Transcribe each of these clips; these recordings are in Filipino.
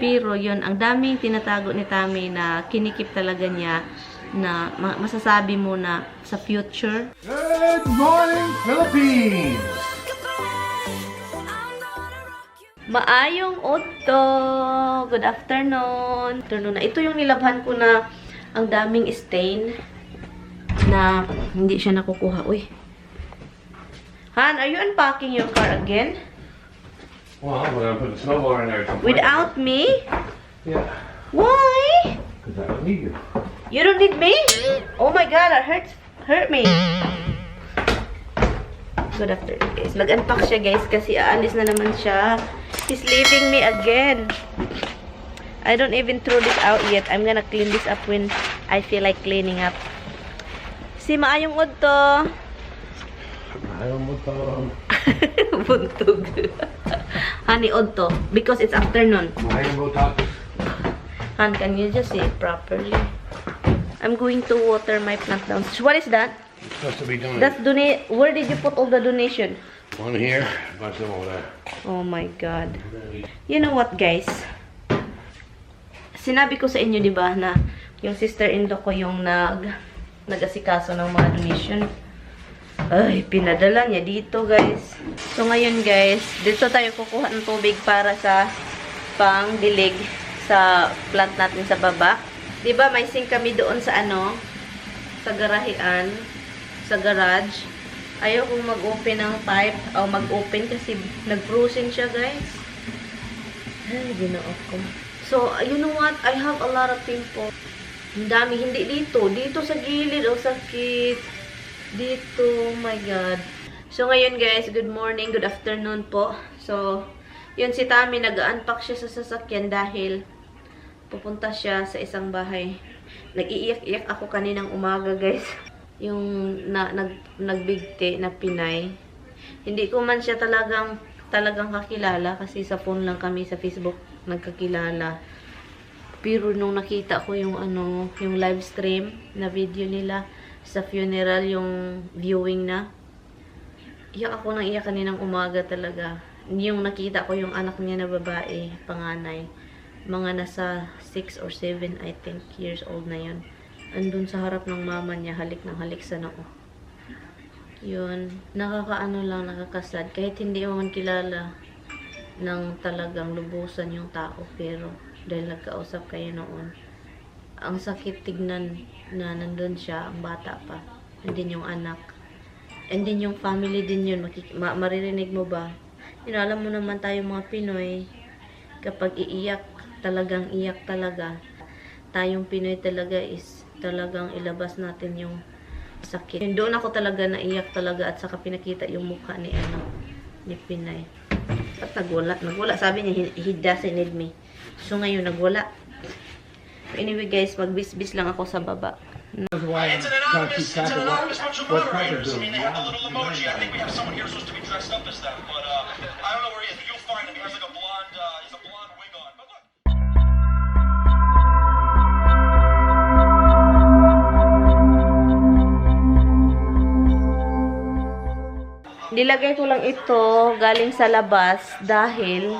Pero yun, ang daming tinatago ni Tami na kinikip talaga niya na masasabi mo na sa future. Good morning, Philippines! Maayong Otto! Good afternoon! Ito yung nilabhan ko na ang daming stain na hindi siya nakukuha. Uy! Han, are you unpacking your car again? Well, we're gonna put the snowblower in there. Without me? Yeah, Why? because I don't need you. You don't need me? Oh my god, that hurt me. Good afternoon, guys. Nag-unpack siya, guys, kasi aalis na naman siya. He's leaving me again. I don't even throw this out yet. I'm gonna clean this up when I feel like cleaning up. Si maayong Otto. Buntog. Honey Otto, because it's afternoon. Han, can you just say it properly? I'm going to water my plant down. What is that? It's supposed to be donated. That's donate. Where did you put all the donation? One here, a bunch of them over there. Oh my God. You know what, guys? Sinabi ko sa inyo, di ba, na yung sister-in-law ko yung nag-asikaso ng mga donation. Ay, pinadala niya dito, guys. So, ngayon, guys, dito tayo kukuha ng tubig para sa pang-dilig sa plant natin sa baba. Di ba, may sink kami doon sa sa garahean, sa garage. Ayaw kong mag-open ng pipe o mag-open kasi nag-frozen siya, guys. Ay, ginoo ko. So, you know what? I have a lot of pimple. Ang dami. Hindi dito. Dito sa gilid. O, sakit. Dito. Oh my God. So, ngayon, guys, good morning, good afternoon po. So, yun si Tami, nag-unpack siya sa sasakyan dahil pupunta siya sa isang bahay. Nag-iiyak-iyak ako kaninang umaga, guys. Yung nagbigti na Pinay. Hindi ko man siya talagang kakilala kasi sa phone lang kami sa Facebook nagkakilala. Pero nung nakita ko yung yung live stream na video nila sa funeral, yung viewing na, iyak ako nang iyak kaninang umaga talaga. Yung nakita ko yung anak niya na babae, panganay. Mga nasa 6 or 7, I think, years old na yun. Andun sa harap ng mama niya, halik ng halik sa noo. Yun, nakakaano lang, nakakasad. Kahit hindi mo man kilala ng talagang lubusan yung tao, pero dahil nagkausap kayo noon, ang sakit tignan na nandun siya, ang bata pa, and din yung anak, and din yung family din yun, maririnig mo ba? You know, alam mo naman tayo mga Pinoy, kapag iiyak, talagang iyak talaga. Tayong Pinoy talaga is talagang ilabas natin yung sakit. Doon ako talaga naiyak talaga at saka pinakita yung mukha ni Pinay. At nagwala. Sabi niya, he doesn't need me. So ngayon, nagwala. Anyway guys, magbisbis lang ako sa baba. It's an anonymous bunch of moderators. I mean, they have a little emoji. I think we have someone here supposed to be dressed up as them, but I don't know where he is. You'll find him. He has like a blonde, he's a blonde wig on. But look. Nilagay ko lang ito galing sa labas dahil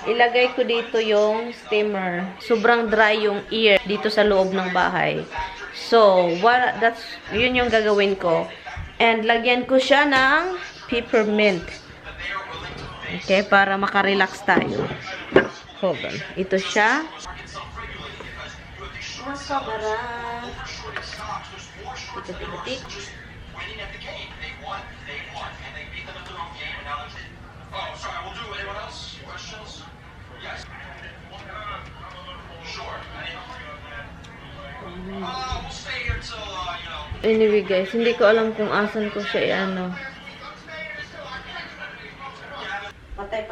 ilagay ko dito yung steamer. Sobrang dry yung ear dito sa loob ng bahay. So, yun yung gagawin ko. And lagyan ko siya ng peppermint. Okay, para makarelax tayo. Hold on. Ito siya. Tik-tik-tik. Anyway guys, hindi ko alam kung asan ko siya Patay.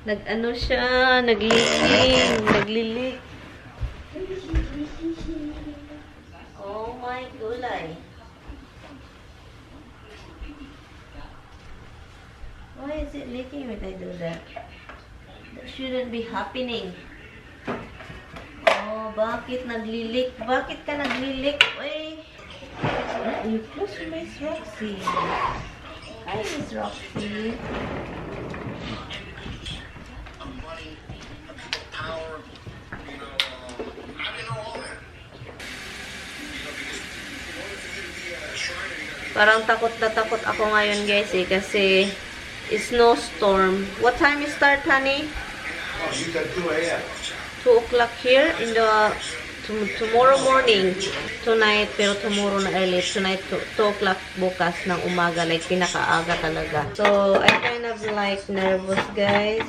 Nag-ano siya, naglilik. Oh my gulay. Why is it leaking when I do that? That shouldn't be happening. Oh, bakit naglilik? Bakit ka naglilik? Uy! You close Miss Roxy. Hi, Miss Roxy. Parang takot na takot ako ngayon guys eh. Kasi snowstorm. What time is start, honey? Oh, you said 2 a.m. 2 o'clock here in the tomorrow morning. Tonight, pero tomorrow na early. Tonight, 2 o'clock bukas ng umaga. Like, pinakaaga talaga. So, I kind of like nervous, guys.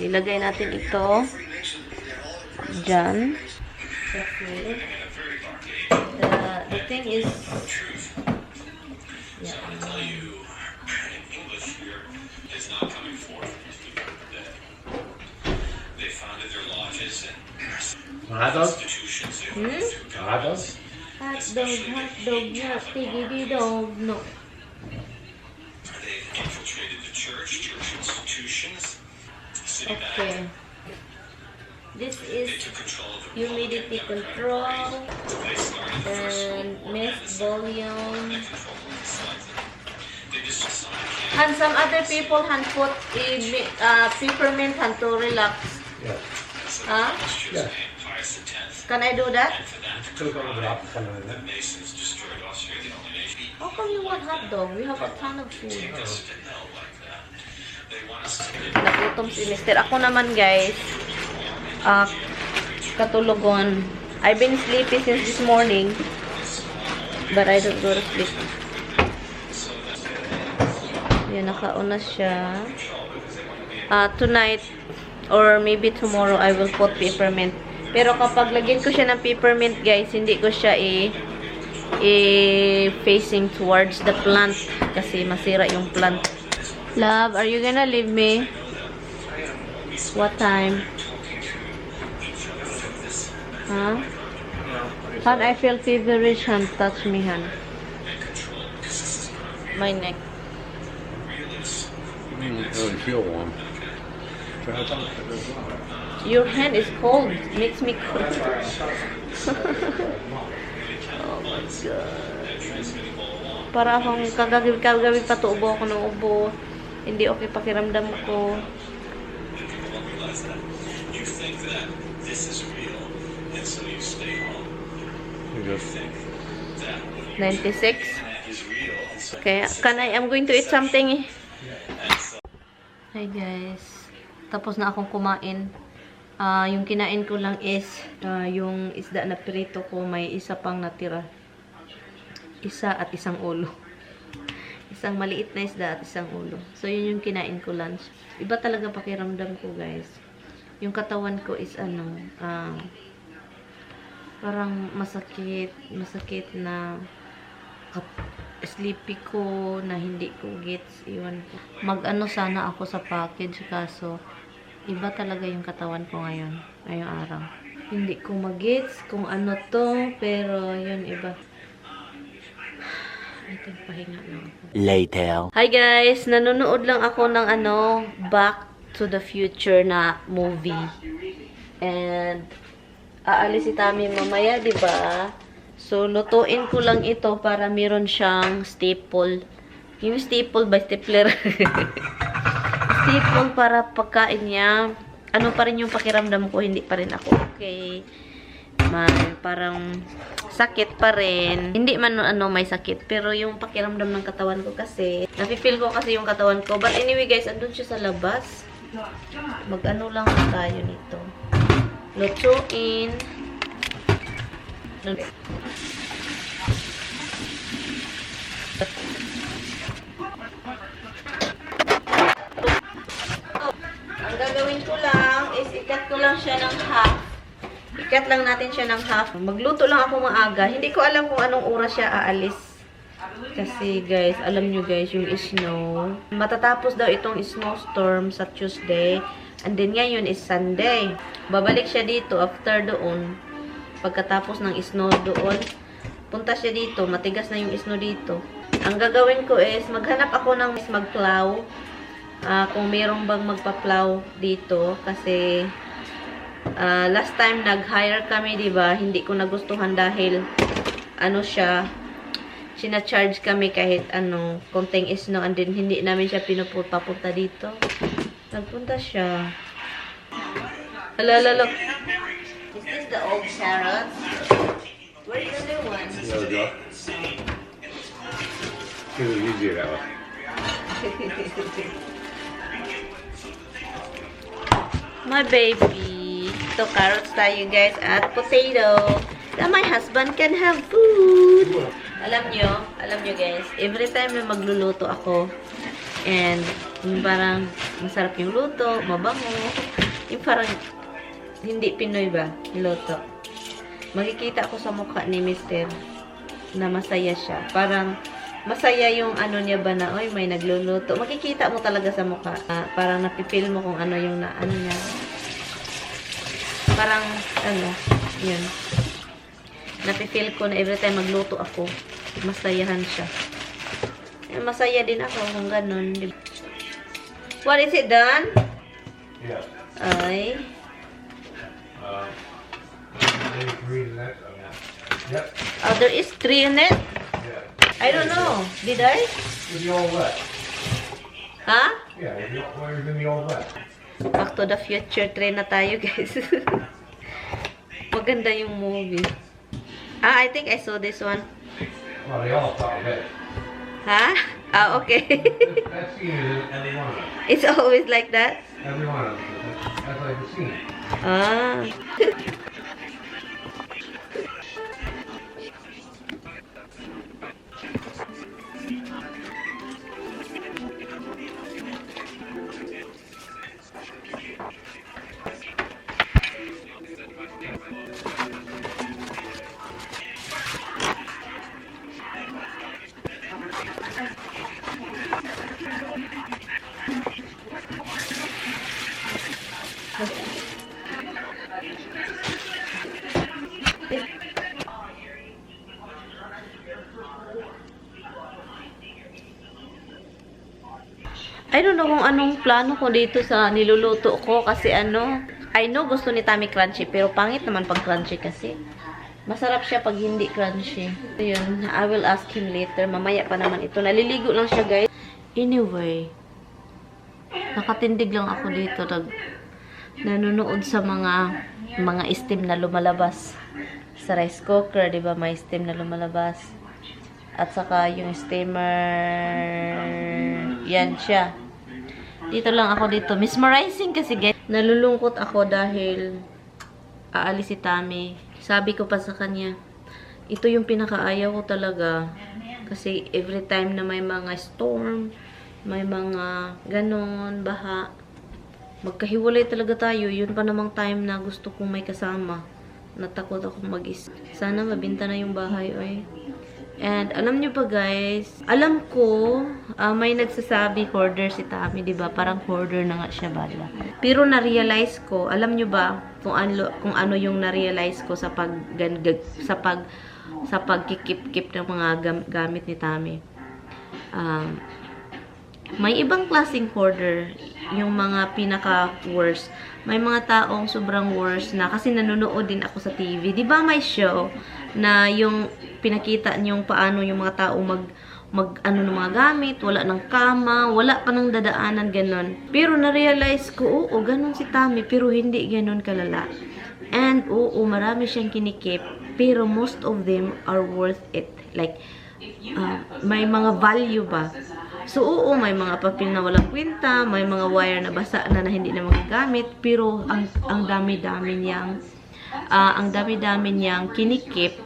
Ilagay natin ito. Diyan. Okay. The thing is... Yeah. Hot dog? Hmm? Hot dog? Hot dog, yeah, tiggy dog, no. Okay. This is humidity control and mist volume. And some other people hand put peppermint hand to relax. Yeah. Huh? Yeah. Can I do that? Still got a drop some of it. How come you want hot dog? We have a ton of food. Nagutom si Mister. Ako naman guys, katulogon. I've been sleepy since this morning, but I don't go to sleep. Yan, nakauna siya. Tonight, or maybe tomorrow, I will put peppermint. Pero kapag lagyan ko siya ng peppermint, guys, hindi ko siya facing towards the plant kasi masira yung plant. Love, are you gonna leave me? What time? Huh? Han, I feel feverish, Han. Touch me, Han. My neck. Doesn't feel warm. Your hand is cold. Makes me cold. Oh my God. Para akong kagabi patuubo ako ng ubo. Hindi okay pakiramdam ko. Good. 96. Okay, I'm going to eat something. Hi guys. Tapos na akong kumain. Yung kinain ko lang is yung isda na prito ko, may isa pang natira. Isa at isang ulo. Isang maliit na isda at isang ulo. So, yun yung kinain ko lunch. Iba talaga pakiramdam ko, guys. Yung katawan ko is parang masakit. Masakit na sleepy ko, na hindi ko gets. Iwan ko. Mag-ano sana ako sa package, kaso iba talaga yung katawan ko ngayon. Ngayong araw. Hindi ko mag-gets kung ano to, pero yun iba. Pahinga lang ako. Later. Hi guys! Nanonood lang ako ng Back to the Future na movie. And aalis si Tami mamaya, di ba? So, lutuin ko lang ito para meron siyang staple. Yung staple by stapler. Staple para pagkain niya. Ano pa rin yung pakiramdam ko, hindi pa rin ako okay. Parang sakit pa rin. Hindi man may sakit, pero yung pakiramdam ng katawan ko kasi, nafe-feel ko kasi yung katawan ko. But anyway guys, andun siya sa labas. Mag-ano lang tayo nito. Lutuin. Ang gagawin ko lang is ikat ko lang siya ng half. Ikat lang natin siya ng half. Magluto lang ako maaga. Hindi ko alam kung anong oras siya aalis. Kasi guys, alam nyo guys, yung snow. Matatapos daw itong snowstorm sa Tuesday. And then ngayon is Sunday. Babalik siya dito after doon. Pagkatapos ng snow doon, punta siya dito. Matigas na yung snow dito. Ang gagawin ko is, maghanap ako ng mag-plow. Kung mayroong bang magpa-plow dito. Kasi last time nag-hire kami, diba? Hindi ko nagustuhan dahil sina-charge kami kahit konting snow, and then hindi namin siya papunta dito. Nagpunta siya. Look. Is this the old carrots? Where's the new one? It was easier that way. My baby. Ito, carrots tayo, guys. At potato. That my husband can have food. Alam nyo, guys, every time na magluluto ako, and yung parang masarap yung luto, mabango, yung parang hindi Pinoy ba, luto. Makikita ako sa mukha ni Mr. na masaya siya. Parang masaya yung ano niya ba na, oy, may nagluluto. Makikita mo talaga sa mukha. Parang napipil mo kung ano yung ano niya. Parang, ano, yun. Napipil ko na every time magluto ako, masayahan siya. Masaya din ako kung ganun. What, is it done? Yeah. Ay. Yep. Oh, there is 3 in it? Yeah. I don't know. Did I? It'll be all wet. Ha? Yeah, it's gonna be all wet. Back to the Future 3 na tayo, guys. Maganda yung movie. I think I saw this one. Well, they all thought of it. Ha? Okay. That scene is every one of them. It's always like that? Every one of them. That's like the scene. Ah. I don't know kung anong plano ko dito sa niluluto ko kasi ano, I know gusto ni Tammy crunchy pero pangit naman pag crunchy kasi. Masarap siya pag hindi crunchy. So yun, I will ask him later. Mamaya pa naman ito. Naliligo lang siya, guys. Anyway, nakatindig lang ako dito. Nanonood sa mga steam na lumalabas sa rice cooker, 'di ba? May steam na lumalabas. At saka yung steamer, yan siya. Dito lang ako dito. Mesmerizing kasi, guys. Nalulungkot ako dahil aalis si Tammy. Sabi ko pa sa kanya, ito yung pinakaayaw ko talaga. Kasi every time na may mga storm, may mga ganon, baha, magkahiwalay talaga tayo. Yun pa namang time na gusto kong may kasama. Natakot akong mag-isa. Sana mabinta na yung bahay, oy. And alam nyo pa, guys, alam ko, may nagsasabi hoarder si Tammy, diba? Parang hoarder na nga siya, bala. Pero na-realize ko, alam nyo ba kung ano yung na-realize ko sa pagkikip-kip ng mga gamit ni Tammy. May ibang klaseng hoarder, yung mga pinaka-worst. May mga taong sobrang worst na, kasi nanonood din ako sa TV. Diba may show na yung pinakita niyong paano yung mga tao ano ng mga gamit, wala ng kama, wala pa ng dadaanan, ganon. Pero na-realize ko, oo, ganon si Tammy, pero hindi ganon kalala. And, oo, marami siyang kinikip, pero most of them are worth it. Like, may mga value ba? So, oo, may mga papel na walang kwenta, may mga wire na basa na hindi na magagamit, pero ang dami-dami niyang kinikip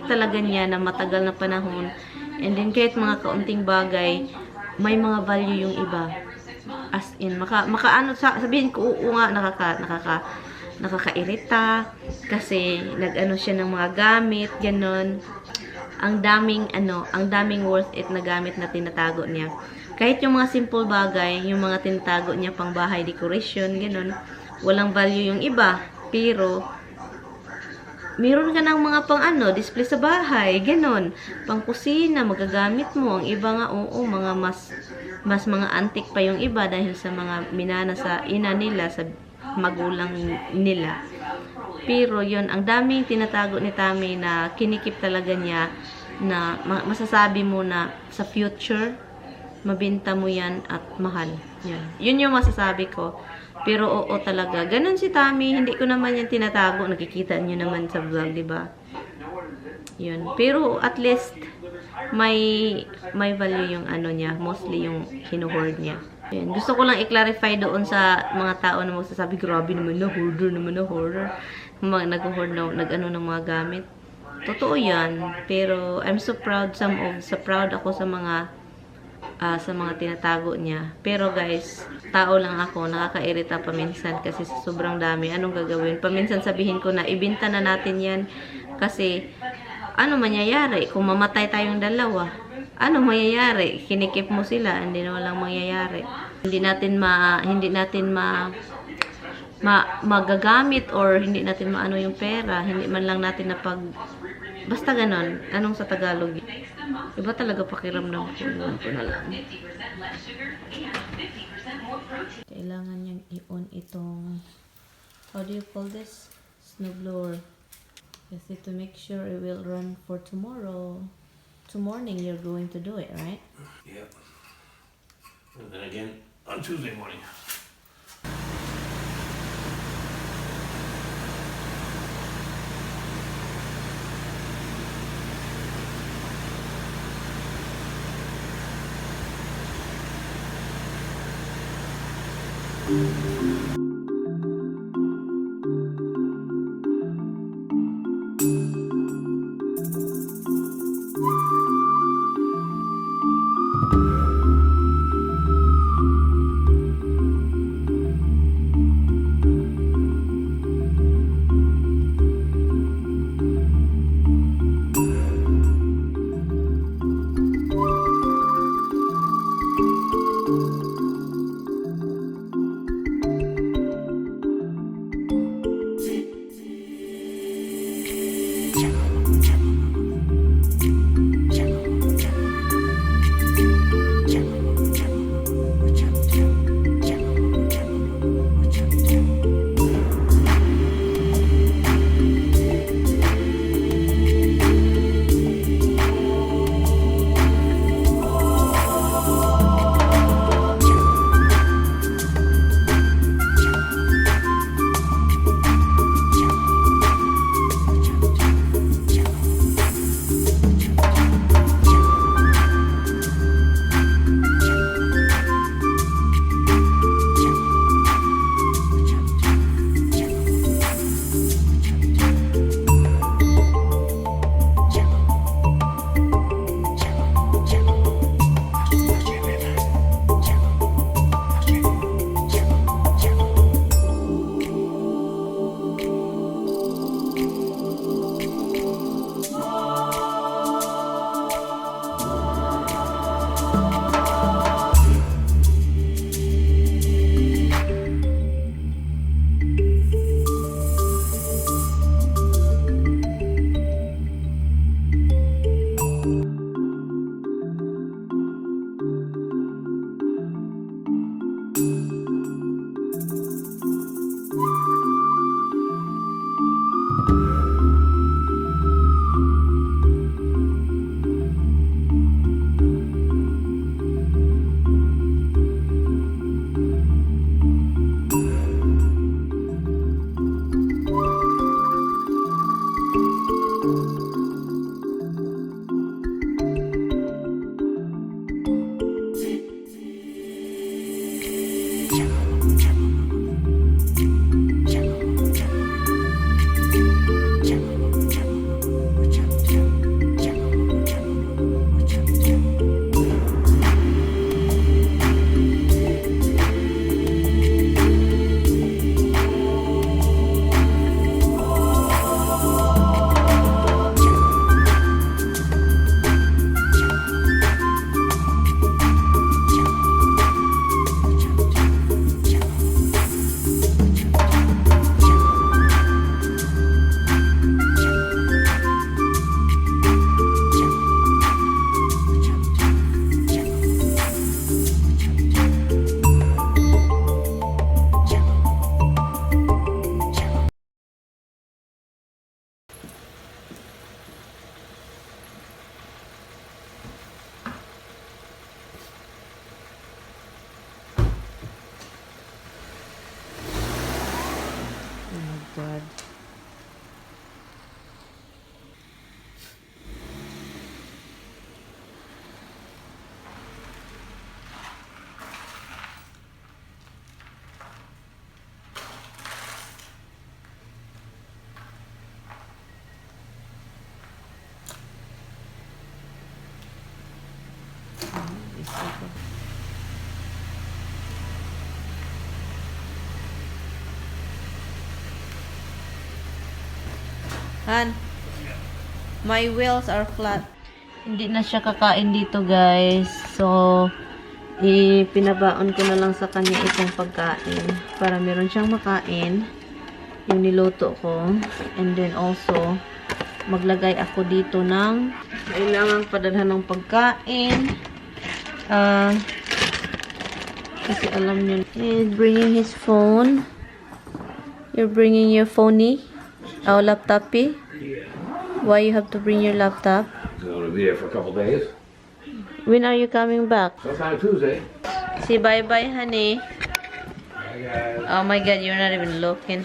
talaga niya na matagal na panahon. And then kahit mga kaunting bagay, may mga value yung iba. As in, ano, sabihin ko, oo nga, nakakairita kasi nag-ano siya ng mga gamit, ganon. Ang daming worth it na gamit na tinatago niya. Kahit yung mga simple bagay, yung mga tinatago niya pang bahay decoration, ganon, walang value yung iba. Pero, meron ka ng mga pang display sa bahay, ganon. Pang kusina, magagamit mo. Ang iba nga, oo, mga mas mga antik pa yung iba dahil sa mga minana sa ina nila, sa magulang nila. Pero yun, ang daming tinatago ni Tammy na kinikip talaga niya na masasabi mo na sa future, mabinta mo yan at mahal. Yun yung masasabi ko. Pero oo talaga. Ganun si Tammy, hindi ko naman yan tinatago. Nakikita niyo naman sa vlog, diba? Yun. Pero at least may value yung ano niya, mostly yung hinuhoard niya. Yun. Gusto ko lang i-clarify doon sa mga tao na magsasabi, grabe naman na hoarder naman na hoarder. Mga nag-hoard na nag-ano ng mga gamit. Totoo 'yan, pero I'm so proud proud ako sa mga tinatago niya. Pero guys, tao lang ako, nakakairita paminsan kasi sa sobrang dami. Anong gagawin? Paminsan sabihin ko na ibenta na natin 'yan kasi ano mangyayari kung mamatay tayong dalawa? Ano mangyayari? Kinikip mo sila, hindi na walang mangyayari. Hindi natin magagamit or hindi natin maano yung pera, hindi man lang natin basta ganon. Anong sa Tagalog? Iba talaga pakiramdam ko. Ko na lang. Kailangan niyang i-on itong, how do you call this? Snowblower. Kasi to make sure it will run for tomorrow. Tomorrow you're going to do it, right? Yep. And then again on Tuesday morning. God. Han, my wheels are flat. Hindi na siya kakain dito, guys. So, pinabaon ko na lang sa kanya itong pagkain para meron siyang makain. Yung niluto ko. And then also, maglagay ako dito ng kailangang padalhan ng pagkain. Kasi alam nyo, he's bringing his phone. You're bringing your phoney? Oh, laptopy? Why you have to bring your laptop? I'm gonna be there for a couple days. When are you coming back? Sometime Tuesday. Say bye-bye, honey. Bye, guys. Oh my God, you're not even looking.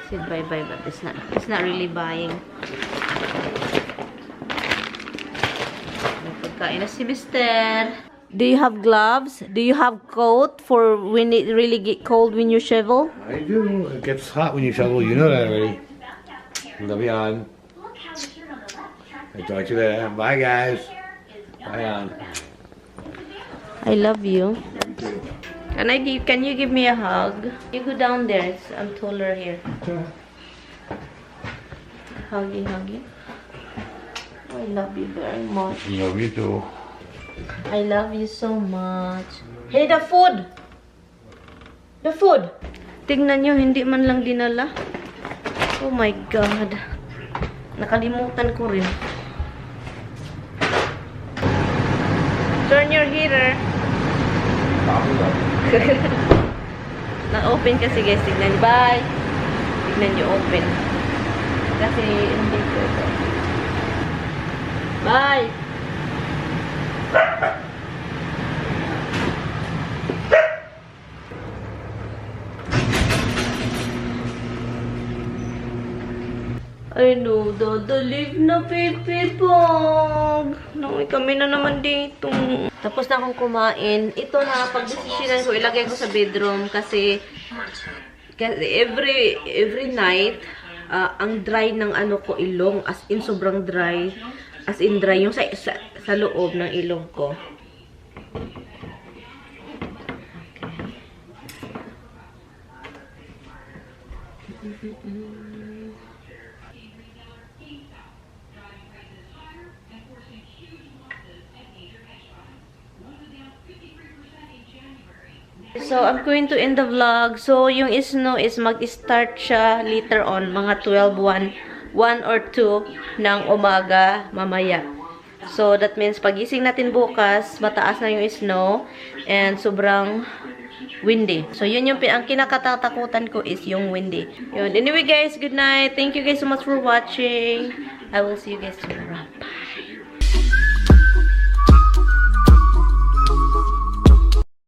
Said bye-bye, but it's not really buying. May pagkain na si Mister. Do you have gloves? Do you have coat for when it really get cold when you shovel? I do. It gets hot when you shovel. You know that already. Love you on. I talk to you later. Bye, guys. Bye, on. I love you. Can you give me a hug? You go down there. I'm taller here. Huggy, huggy. I love you very much. Love you too. I love you so much. Hey, the food! The food! Tingnan nyo, hindi man lang dinala. Oh my God. Nakalimutan ko rin. Turn your heater. Na-open kasi guys. Tignan nyo. Bye! Tignan nyo, open. Kasi hindi ko ito. Bye! I know, dadalib na pipipog. Kami na naman dito. Tapos na akong kumain. Ito na, pag-desisyonan ko, ilagay ko sa bedroom kasi every night, ang dry ng ano ko ilong, as in sobrang dry. As in dry, yung sa loob ng ilong ko. So, I'm going to end the vlog. So, yung snow is mag-start siya later on, mga 1 or 2 ng umaga mamaya. So, that means pagising natin bukas, mataas na yung snow and sobrang windy. So, yun yung ang kinakatakutan ko is yung windy. Yun. Anyway guys, good night. Thank you guys so much for watching. I will see you guys tomorrow.